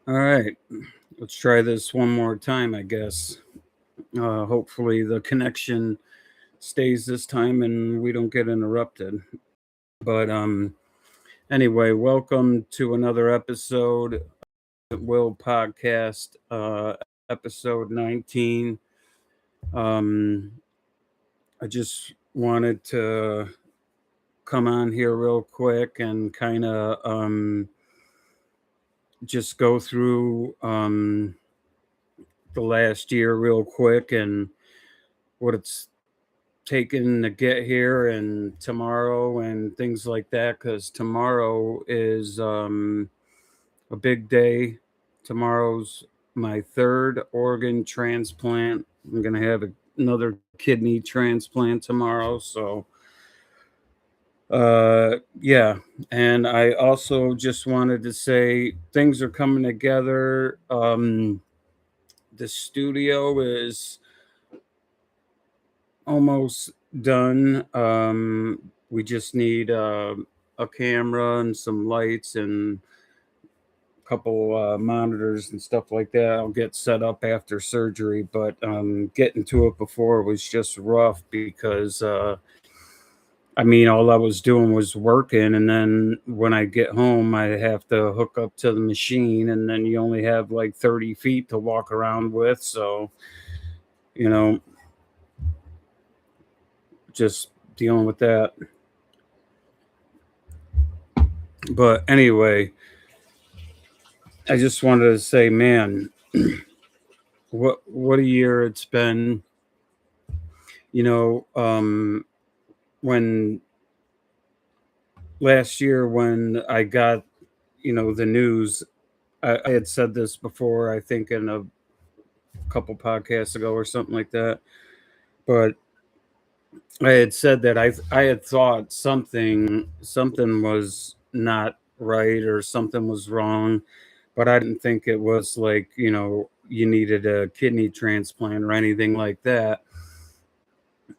All right, let's try this one more time, I guess. Hopefully, the connection stays this time and we don't get interrupted. But anyway, welcome to another episode of Will Podcast, episode 19. Um, I just wanted to come on here real quick and kind of just go through the last year real quick and what it's taken to get here and tomorrow and things like that, because tomorrow is a big day. Tomorrow's my third organ transplant. I'm going to have another kidney transplant tomorrow. So yeah, and I also just wanted to say things are coming together. The studio is almost done. We just need a camera and some lights and a couple monitors and stuff like that. I'll get set up after surgery, but getting to it before was just rough because I mean, all I was doing was working, and then when I get home, I have to hook up to the machine, and then you only have like 30 feet to walk around with. So, you know, just dealing with that. But anyway, I just wanted to say, man, what a year it's been. You know, when last year when I got, the news, I had said this before, I think in a couple podcasts ago or something like that. But I had said that I had thought something was not right or something was wrong, but I didn't think it was like, you needed a kidney transplant or anything like that.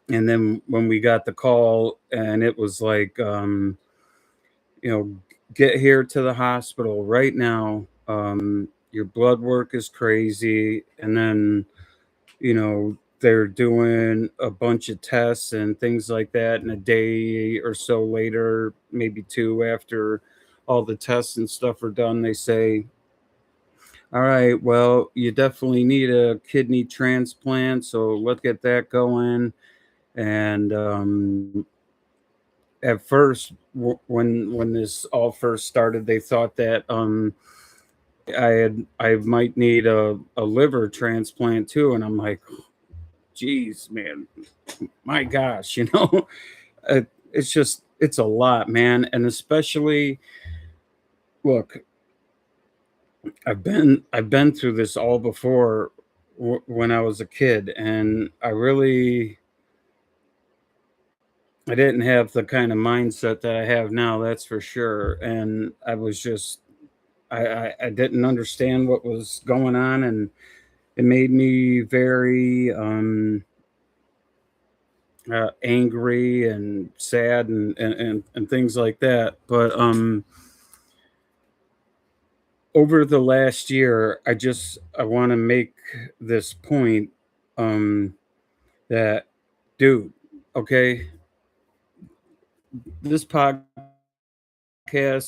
And then when we got the call and it was like, you know, get here to the hospital right now. Your blood work is crazy. And then, they're doing a bunch of tests and things like that. And a day or so later, maybe two after all the tests and stuff are done, they say, all right, well, you definitely need a kidney transplant. So let's get that going. And at first, when this all first started, they thought that I might need a liver transplant too, and I'm like, geez, man, my gosh, it's just it's a lot, man, and especially look, I've been through this all before when I was a kid, and I didn't have the kind of mindset that I have now, that's for sure. And I was just I didn't understand what was going on, and it made me very angry and sad and things like that. But over the last year, I want to make this point um, that, dude, okay, this podcast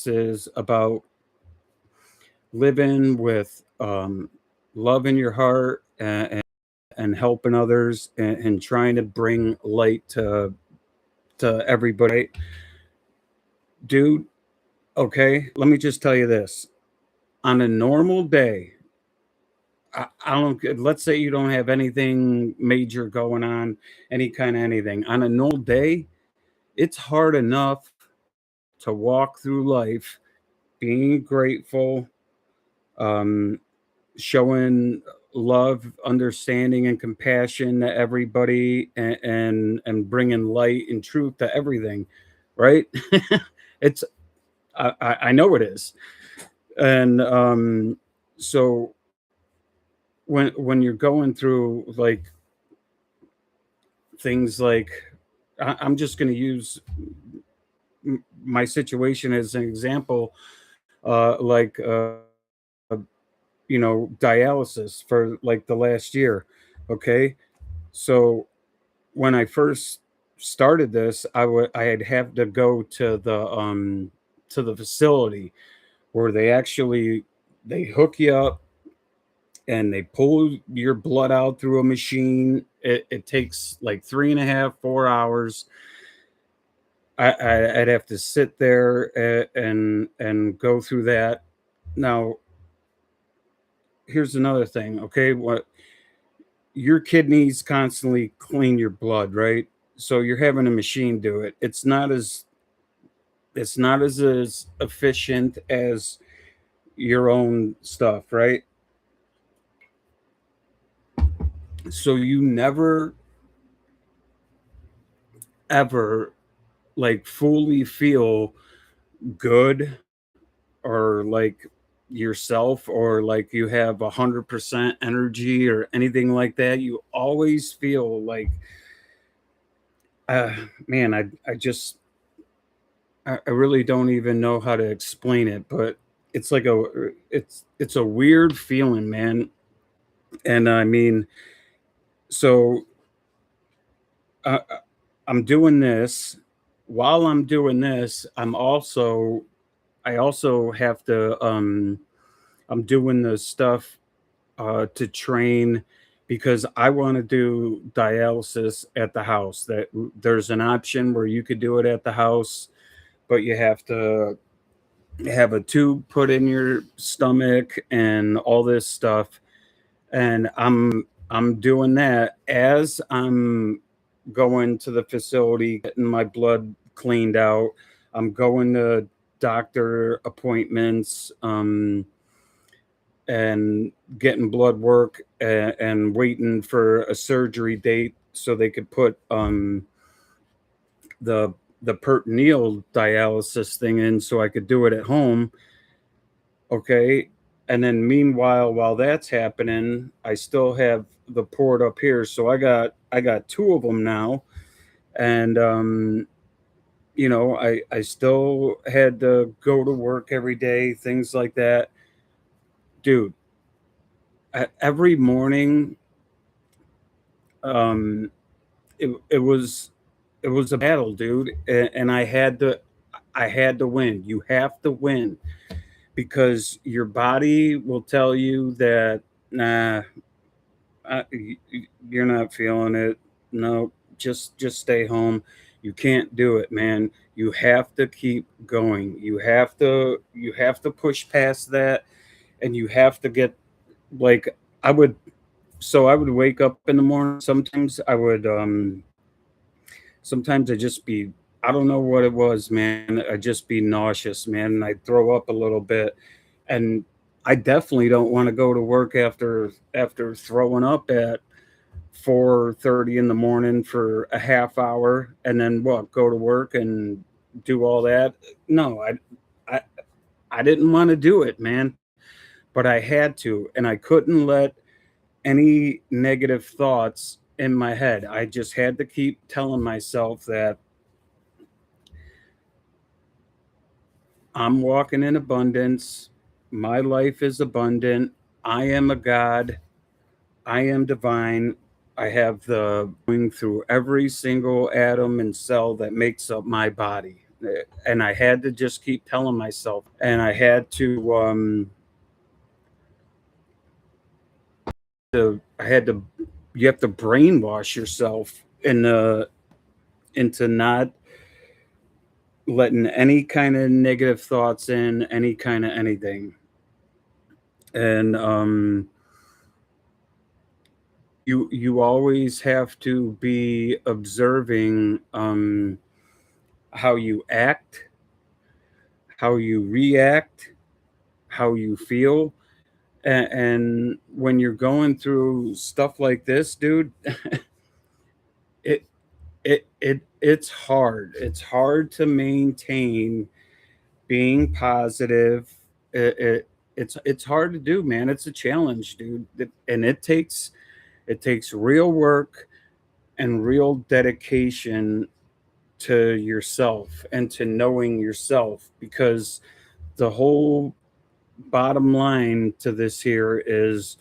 is about living with love in your heart and helping others and trying to bring light to everybody. Dude, okay, let me just tell you this. On a normal day, I don't, let's say you don't have anything major going on, any kind of anything. On a normal day, it's hard enough to walk through life being grateful, um, showing love, understanding, and compassion to everybody, and bringing light and truth to everything, right? it's I know it is, and so when you're going through like things like I'm just going to use my situation as an example, like dialysis for like the last year. Okay. So when I first started this, I'd have to go to the facility where they hook you up and they pull your blood out through a machine. It takes like 3.5, 4 hours. I'd have to sit there and go through that. Now, here's another thing. Okay, what your kidneys constantly clean your blood, right? So you're having a machine do it. It's not as efficient as your own stuff, right? So you never ever like fully feel good or like yourself or like you have 100% energy or anything like that. You always feel like, uh, man, I really don't even know how to explain it, but it's like it's a weird feeling, man. And I mean, so I'm doing this. While I'm doing this, I also have to I'm doing the stuff to train because I want to do dialysis at the house. That there's an option where you could do it at the house, but you have to have a tube put in your stomach and all this stuff. And I'm doing that as I'm going to the facility, getting my blood cleaned out. I'm going to doctor appointments, and getting blood work and waiting for a surgery date so they could put the the peritoneal dialysis thing in so I could do it at home. Okay. And then meanwhile, while that's happening, I still have the port up here. So I got two of them now. And I still had to go to work every day, things like that. Dude, every morning, um it was a battle, dude. And I had to win. You have to win because your body will tell you that, nah, you're not feeling it. No, just stay home. You can't do it, man. You have to keep going. You have to push past that, and you have to get like I would. So I would wake up in the morning. Sometimes I just be, I don't know what it was, man. I just be nauseous, man, and I throw up a little bit, and I definitely don't want to go to work after throwing up at 4:30 in the morning for a half hour, and then what? Go to work and do all that? No, I I didn't want to do it, man, but I had to, and I couldn't let any negative thoughts in my head. I just had to keep telling myself that I'm walking in abundance. My life is abundant. I am a God. I am divine. I have the going through every single atom and cell that makes up my body. And I had to just keep telling myself, and I had to, you have to brainwash yourself into not letting any kind of negative thoughts in, any kind of anything. And you always have to be observing how you act, how you react, how you feel. And when you're going through stuff like this, dude, it it's hard. It's hard to maintain being positive. It's hard to do, man. It's a challenge, dude. And it takes real work and real dedication to yourself and to knowing yourself, because the whole bottom line to this here is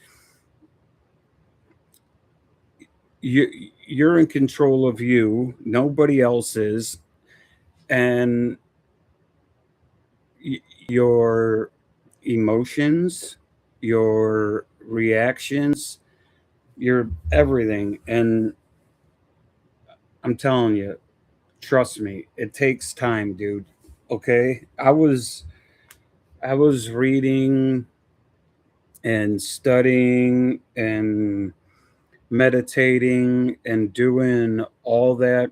you're in control of you, nobody else is, and your emotions, your reactions, your everything. And I'm telling you, trust me, it takes time, dude. Okay? I was reading and studying and meditating and doing all that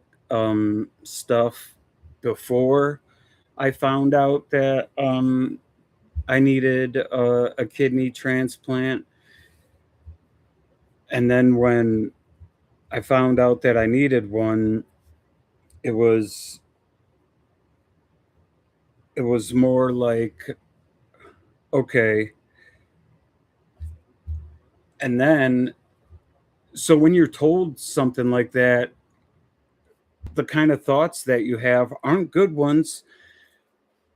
stuff before I found out that I needed a kidney transplant. And then when I found out that I needed one, it was it was more like, okay. And then, so when you're told something like that, the kind of thoughts that you have aren't good ones.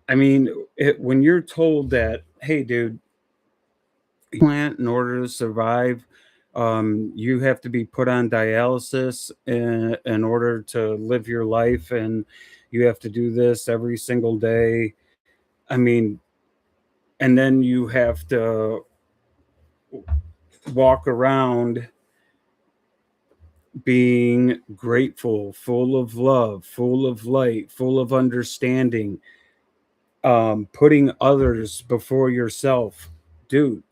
I mean, when you're told that, hey, dude, plant in order to survive, you have to be put on dialysis in order to live your life, and you have to do this every single day. I mean, and then you have to walk around being grateful, full of love, full of light, full of understanding, putting others before yourself, dude.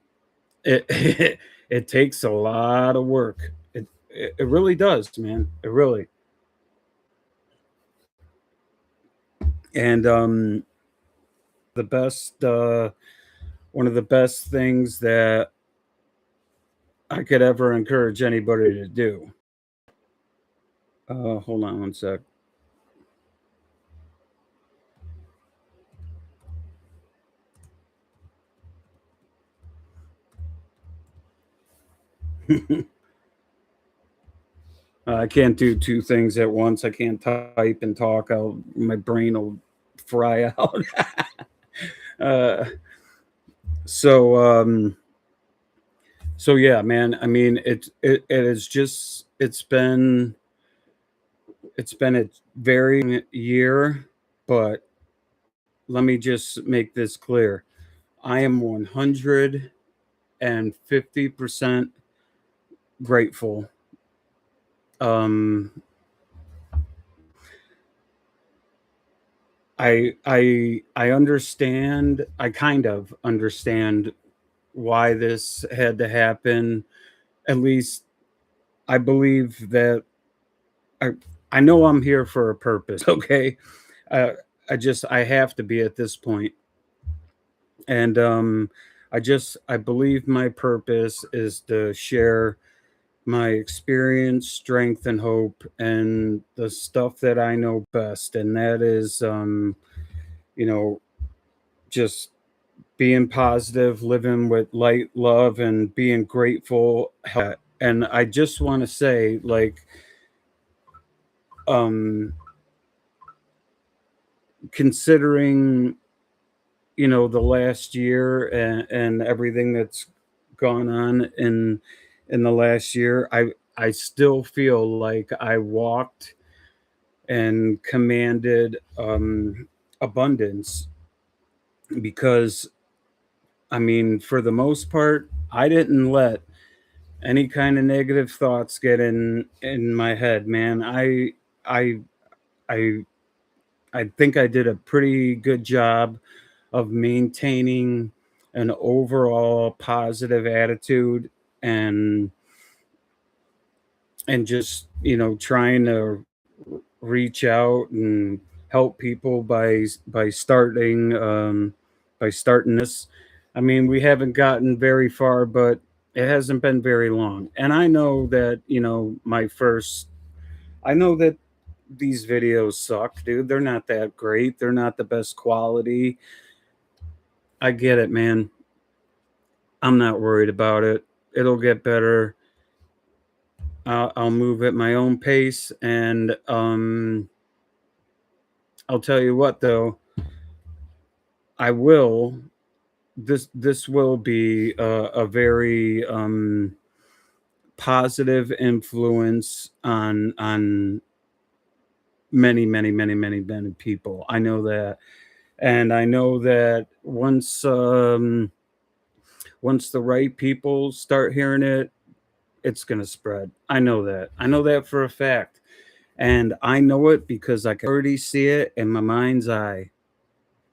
It it takes a lot of work. It really does, man. It really. And the best one of the best things that I could ever encourage anybody to do. Hold on one sec. I can't do two things at once. I can't type and talk. My brain will fry out. uh, so so yeah, man. I mean, it is just it's been a very year, but let me just make this clear. I am 150% grateful. Um, I understand. I kind of understand why this had to happen. At least I believe that I I know I'm here for a purpose. Okay, uh, I have to be at this point. And I believe my purpose is to share my experience, strength, and hope, and the stuff that I know best, and that is you know just being positive, living with light, love, and being grateful. And I just want to say, like, um considering the last year, and everything that's gone on in the last year, I still feel like I walked and commanded abundance, because I mean, for the most part, I didn't let any kind of negative thoughts get in my head, man. I I I think I did a pretty good job of maintaining an overall positive attitude, and just trying to reach out and help people by starting this. I mean, we haven't gotten very far, but it hasn't been very long. And I know that I know that these videos suck, dude. They're not that great. They're not the best quality. I get it, man. I'm not worried about it. It'll get better. I'll move at my own pace, and I'll tell you what, though, I will this will be a very positive influence on many people. I know that, and I know that once the right people start hearing it, it's gonna spread. I know that. I know that for a fact, and I know it because I can already see it in my mind's eye.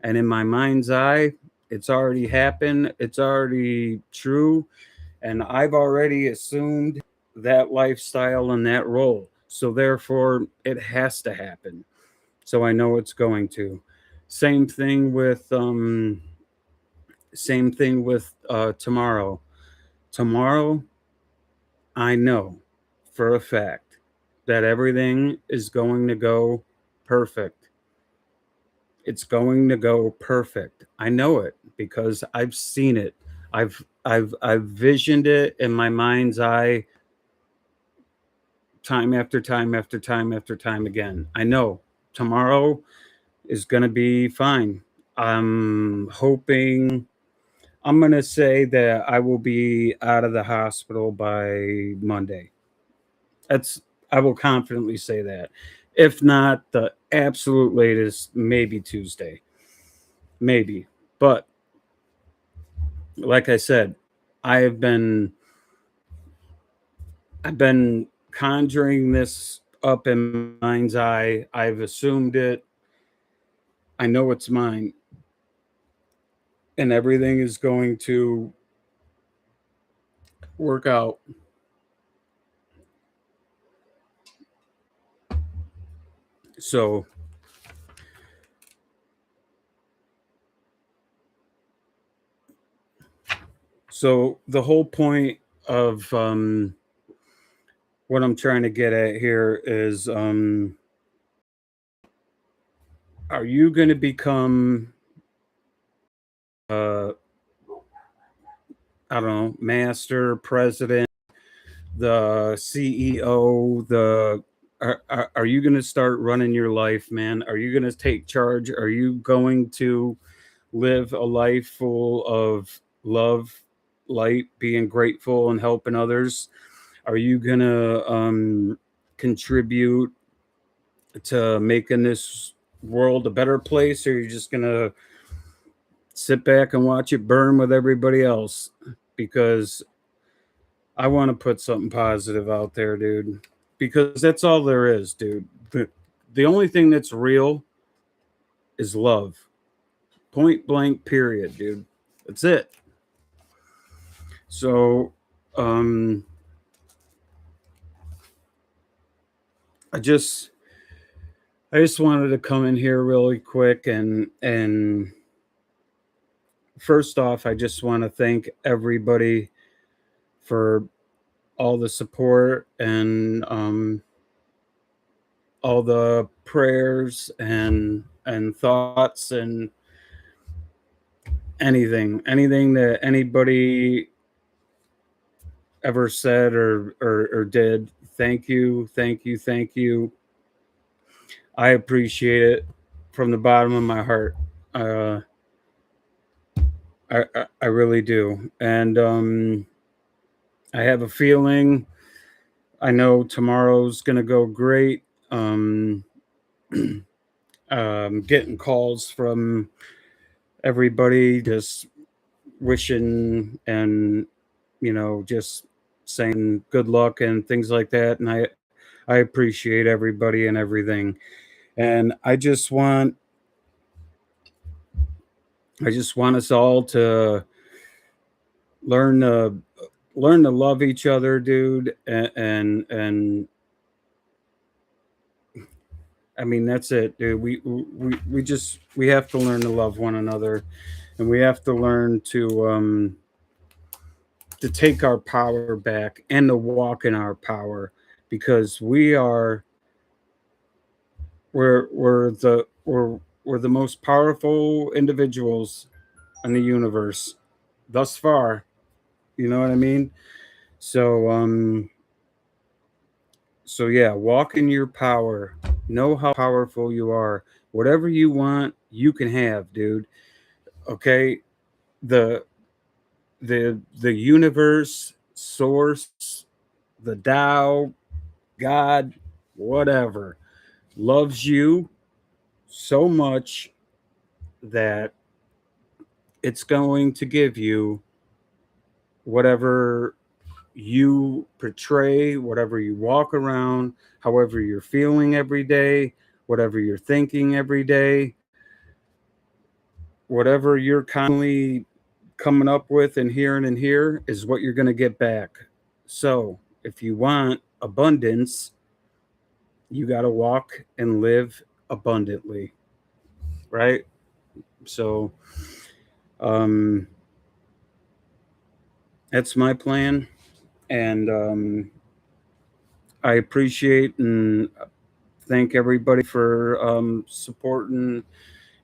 And in my mind's eye, it's already happened. It's already true, and I've already assumed that lifestyle and that role. So therefore, it has to happen. So I know it's going to. Same thing with tomorrow. Tomorrow, I know for a fact that everything is going to go perfect. It's going to go perfect. I know it because I've seen it. I've visioned it in my mind's eye time after time after time after time again. I know tomorrow is going to be fine. I'm hoping I'm going to say that I will be out of the hospital by Monday. That's I will confidently say that. If not the absolute latest, maybe Tuesday. Maybe. But like I said, I have been I've been conjuring this up in my mind's eye. I've assumed it. I know it's mine, and everything is going to work out. So, so the whole point of what I'm trying to get at here is, are you going to become, uh, I don't know, master, president, the CEO, are you going to start running your life, man? Are you going to take charge? Are you going to live a life full of love, light, being grateful and helping others? Are you going to contribute to making this world a better place, or are you just going to sit back and watch it burn with everybody else? Because I want to put something positive out there, dude. Because that's all there is, dude. The only thing that's real is love. Point blank, period, dude. That's it. So, um, I just, I just wanted to come in here really quick and first off, I just want to thank everybody for all the support and all the prayers and thoughts and anything that anybody ever said or did. Thank you, thank you, thank you. I appreciate it from the bottom of my heart. Uh, I really do, and I have a feeling. I know tomorrow's gonna go great. Um, getting calls from everybody, just wishing and just saying good luck and things like that. And I appreciate everybody and everything. And I just want us all to learn to learn to love each other, dude. And I mean that's it, dude. We have to learn to love one another, and we have to learn to take our power back and to walk in our power because we're the most powerful individuals in the universe thus far. You know what I mean? So so yeah, walk in your power. Know how powerful you are. Whatever you want, you can have, dude. Okay? the the universe, source, the Tao, God, whatever, loves you so much that it's going to give you whatever you portray, whatever you walk around, however you're feeling every day, whatever you're thinking every day, whatever you're constantly coming up with and here is what you're going to get back. So, if you want abundance, you got to walk and live abundantly, right? So, um, that's my plan. And I appreciate and thank everybody for supporting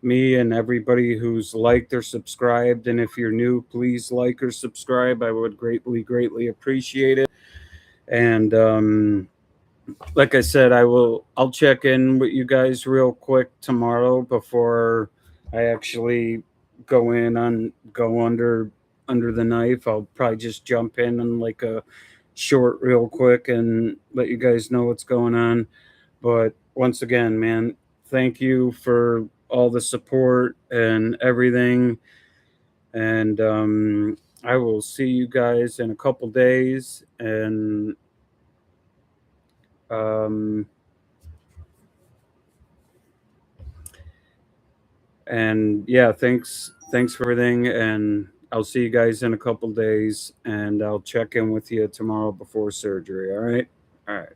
me and everybody who's liked or subscribed. And if you're new, please like or subscribe. I would greatly appreciate it. And like I said, I'll check in with you guys real quick tomorrow before I actually go under the knife. I'll probably just jump in and like a short real quick and let you guys know what's going on. But once again, man, thank you for all the support and everything. And I will see you guys in a couple days. Um, and yeah, thanks for everything. And I'll see you guys in a couple days. And I'll check in with you tomorrow before surgery. All right. All right.